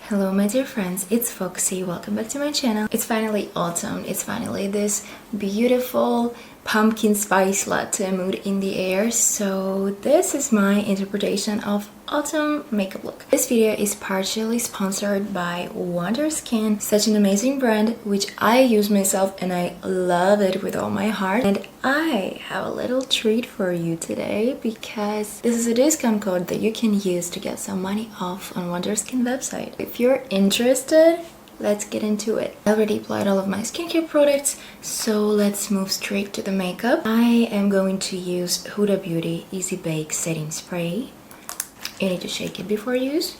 Hello my dear friends, it's Foxy. Welcome back to my channel. It's finally autumn. It's finally this beautiful pumpkin spice latte mood in the air. So this is my interpretation of autumn makeup look. This video is partially sponsored by Wonder Skin, such an amazing brand which I use myself and I love it with all my heart. And I have a little treat for you today because this is a discount code that you can use to get some money off on Wonder Skin website. If you're interested, let's get into it. I already applied all of my skincare products, so let's move straight to the makeup. I am going to use Huda Beauty Easy Bake Setting Spray. You need to shake it before use.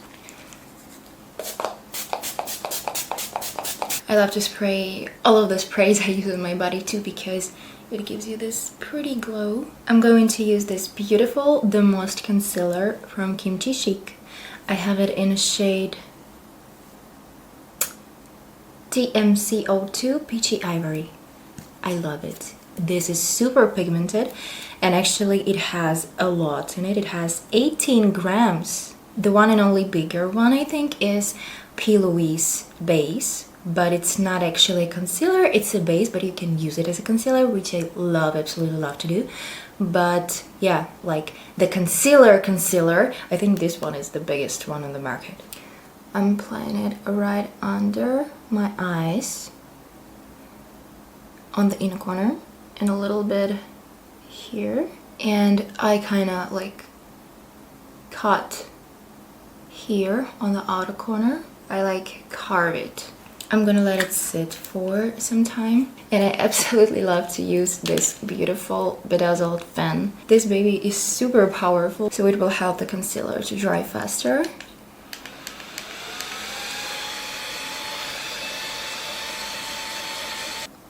I love to spray all of the sprays I use on my body too because it gives you this pretty glow. I'm going to use this beautiful The Most concealer from Kimchi Chic. I have it in a shade TMC02 Peachy Ivory. I love it. This is super pigmented and actually it has a lot in it. It has 18 grams. The one and only bigger one I think is P. Louise base, but it's not actually a concealer, it's a base, but you can use it as a concealer, which I love, absolutely love to do. But yeah, like the concealer, I think this one is the biggest one on the market. I'm applying it right under my eyes, on the inner corner, and a little bit here. And I kind of like cut here on the outer corner. I like carve it. I'm gonna let it sit for some time. And I absolutely love to use this beautiful bedazzled fan. This baby is super powerful, so it will help the concealer to dry faster.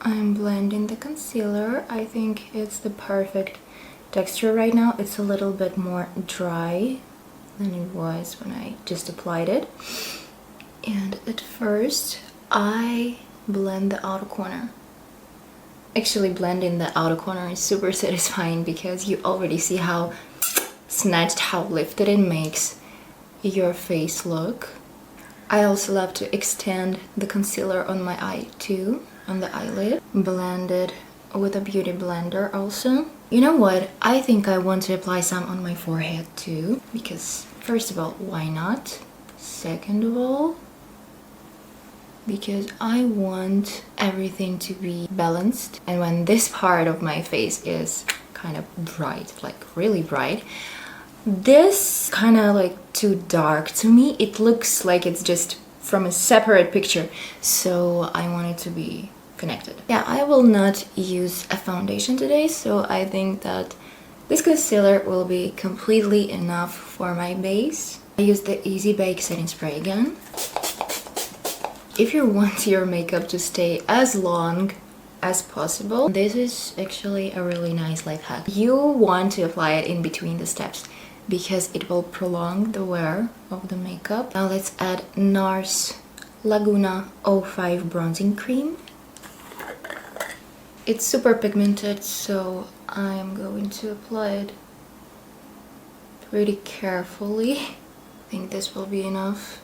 I'm blending the concealer. I think it's the perfect texture right now. It's a little bit more dry than it was when I just applied it. And at first, I blend the outer corner. Actually, blending the outer corner is super satisfying because you already see how snatched, how lifted it makes your face look. I also love to extend the concealer on my eye too, on the eyelid. Blend it with a beauty blender also. You know what? I think I want to apply some on my forehead too, because first of all, why not? Second of all, because I want everything to be balanced, and when this part of my face is kind of bright, like really bright, this kind of like too dark to me. It looks like it's just from a separate picture, so I want it to be connected. Yeah, I will not use a foundation today, so I think that this concealer will be completely enough for my base. I use the Easy Bake Setting Spray again. If you want your makeup to stay as long as possible, this is actually a really nice life hack. You want to apply it in between the steps because it will prolong the wear of the makeup. Now let's add NARS Laguna 05 Bronzing Cream. It's super pigmented, so I'm going to apply it pretty carefully. I think this will be enough.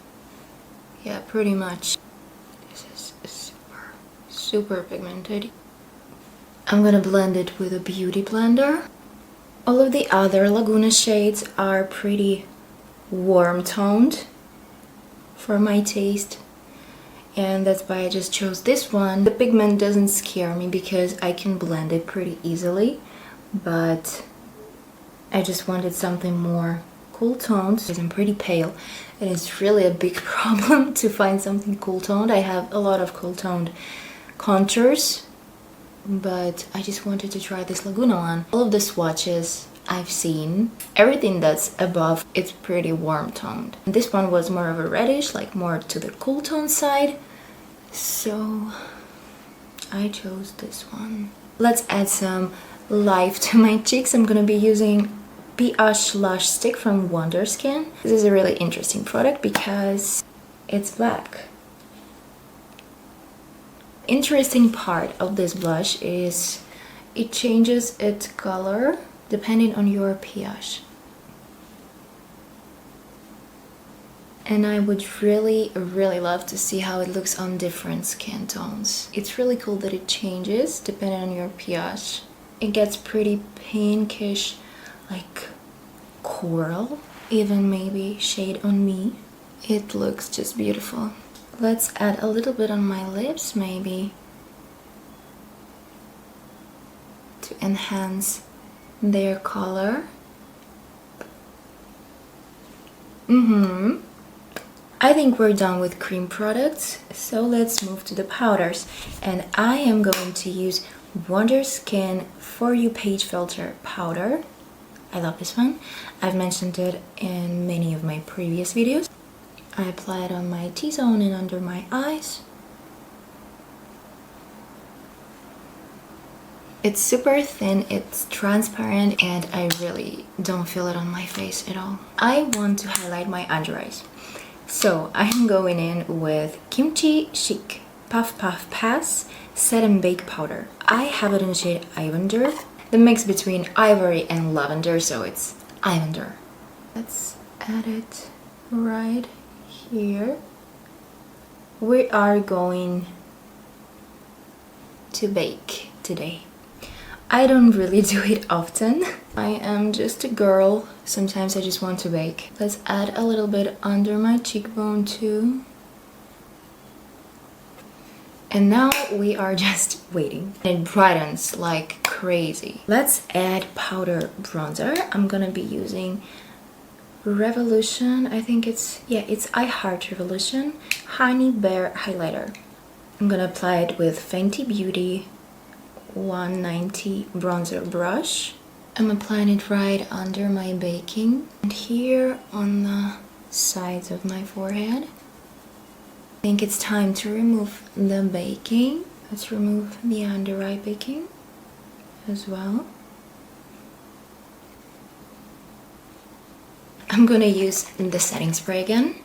Yeah, pretty much. This is super pigmented. I'm gonna blend it with a beauty blender. All of the other Laguna shades are pretty warm toned for my taste, and that's why I just chose this one. The pigment doesn't scare me because I can blend it pretty easily, but I just wanted something more cool toned because I'm pretty pale and it's really a big problem to find something cool toned. I have a lot of cool toned contours, but I just wanted to try this Laguna one. All of the swatches I've seen, everything that's above, it's pretty warm toned. This one was more of a reddish, like more to the cool tone side, so I chose this one. Let's add some life to my cheeks. I'm gonna be using PH Lash Stick from Wonder Skin. This is a really interesting product because it's black. Interesting part of this blush is it changes its color depending on your pH. And I would really love to see how it looks on different skin tones. It's really cool that it changes depending on your pH. It gets pretty pinkish, like coral, even maybe shade on me. It looks just beautiful. Let's add a little bit on my lips maybe to enhance their color. I think we're done with cream products, so let's move to the powders. And I am going to use Wonder Skin For You Page Filter Powder. I love this one. I've mentioned it in many of my previous videos. I apply it on my T-zone and under my eyes. It's super thin, it's transparent, and I really don't feel it on my face at all. I want to highlight my under eyes. So I'm going in with Kimchi Chic Puff Puff Pass Set and Bake Powder. I have it in the shade Lavender, the mix between ivory and lavender, so it's lavender. Let's add it right here. We are going to bake today. I don't really do it often. I am just a girl. Sometimes I just want to bake. Let's add a little bit under my cheekbone too. And now we are just waiting. It brightens like crazy. Let's add powder bronzer. I'm gonna be using Revolution. I think it's I Heart Revolution Honey Bear Highlighter. I'm gonna apply it with Fenty Beauty 190 bronzer brush. I'm applying it right under my baking and here on the sides of my forehead. I think it's time to remove the baking. Let's remove the under eye baking as well. I'm gonna use the setting spray again.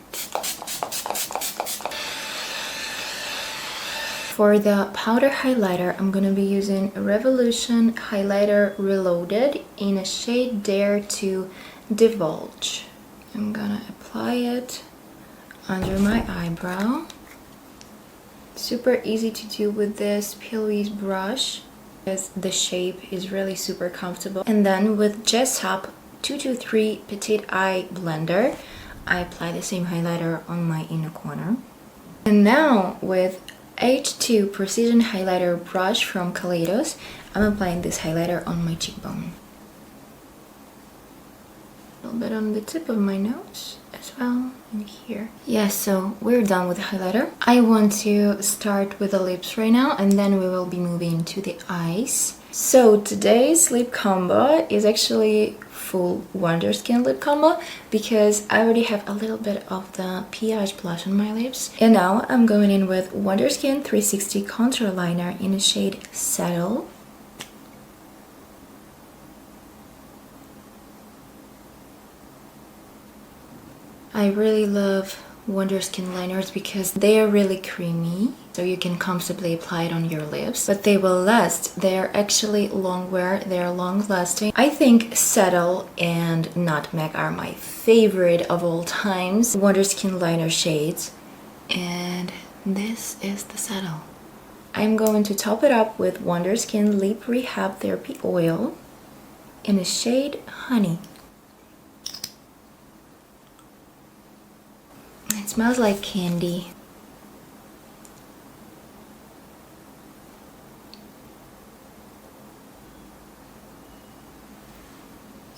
For the powder highlighter, I'm gonna be using Revolution Highlighter Reloaded in a shade Dare to Divulge. I'm gonna apply it under my eyebrow. Super easy to do with this Pilly's brush because the shape is really super comfortable. And then with Jessup 223 Petite Eye Blender, I apply the same highlighter on my inner corner. And now with H2 Precision Highlighter Brush from Kaleidos, I'm applying this highlighter on my cheekbone. A little bit on the tip of my nose as well, and here. Yeah, so we're done with the highlighter. I want to start with the lips right now, and then we will be moving to the eyes. So today's lip combo is actually full Wonder Skin lip combo because I already have a little bit of the pH blush on my lips. And now I'm going in with Wonder Skin 360 Contour Liner in the shade Settle. I really love Wonder Skin liners because they are really creamy, so you can comfortably apply it on your lips, but they will last. They're actually long wear, they're long lasting. I think Settle and Nutmeg are my favorite of all times Wonder Skin liner shades, and this is the Settle. I'm going to top it up with Wonder Skin Lip Rehab Therapy Oil in the shade Honey. It smells like candy.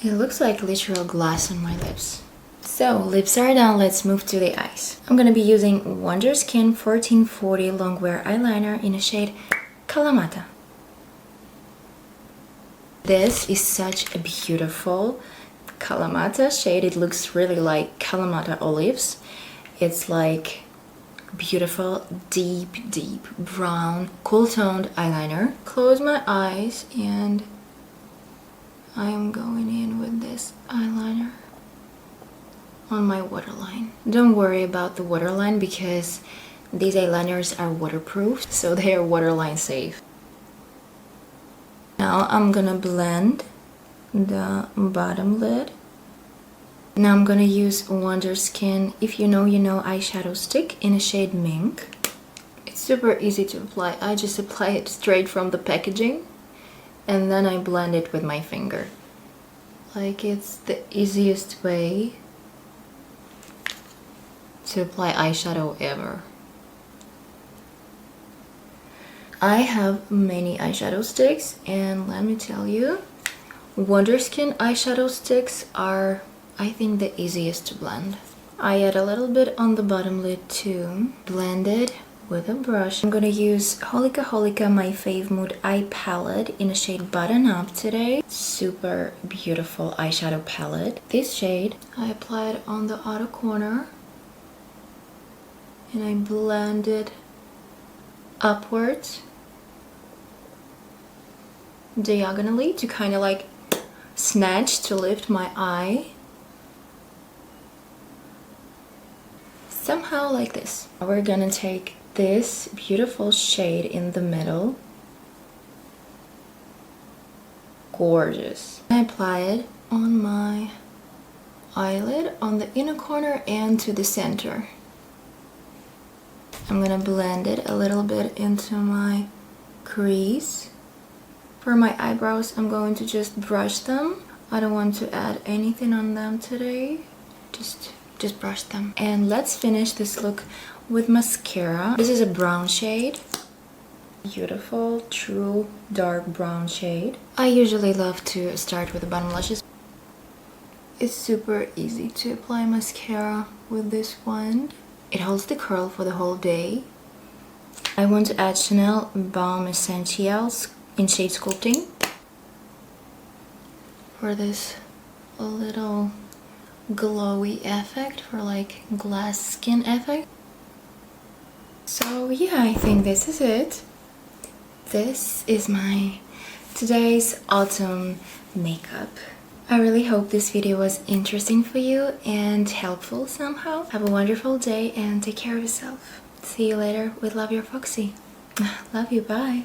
It looks like literal glass on my lips. So, lips are done, let's move to the eyes. I'm gonna be using Wonder Skin 1440 Longwear Eyeliner in the shade Kalamata. This is such a beautiful Kalamata shade. It looks really like Kalamata olives. It's like beautiful, deep brown, cool-toned eyeliner. Close my eyes and I'm going in with this eyeliner on my waterline. Don't worry about the waterline because these eyeliners are waterproof, so they are waterline safe. Now I'm gonna blend the bottom lid Now I'm gonna use Wonder Skin, if you know, you know, eyeshadow stick in a shade Mink. It's super easy to apply. I just apply it straight from the packaging and then I blend it with my finger. Like, it's the easiest way to apply eyeshadow ever. I have many eyeshadow sticks and let me tell you, Wonder Skin eyeshadow sticks are, I think, the easiest to blend. I add a little bit on the bottom lid too. Blend it with a brush. I'm gonna use Holika Holika, my fave mood eye palette in a shade Button Up today. Super beautiful eyeshadow palette. This shade I applied on the outer corner and I blend it upwards diagonally to kind of like snatch to lift my eye. Somehow like this. We're gonna take this beautiful shade in the middle. Gorgeous. I apply it on my eyelid, on the inner corner and to the center. I'm gonna blend it a little bit into my crease. For my eyebrows, I'm going to just brush them. I don't want to add anything on them today. Just brush them. And let's finish this look with mascara. This is a brown shade. Beautiful, true dark brown shade. I usually love to start with the bottom lashes. It's super easy to apply mascara with this one. It holds the curl for the whole day. I want to add Chanel Balm Essentials in shade Sculpting for this little glowy effect, for like glass skin effect. So yeah, I think this is it. This is my today's autumn makeup. I really hope this video was interesting for you and helpful somehow. Have a wonderful day and take care of yourself. See you later with love, your Foxy. Love you, bye.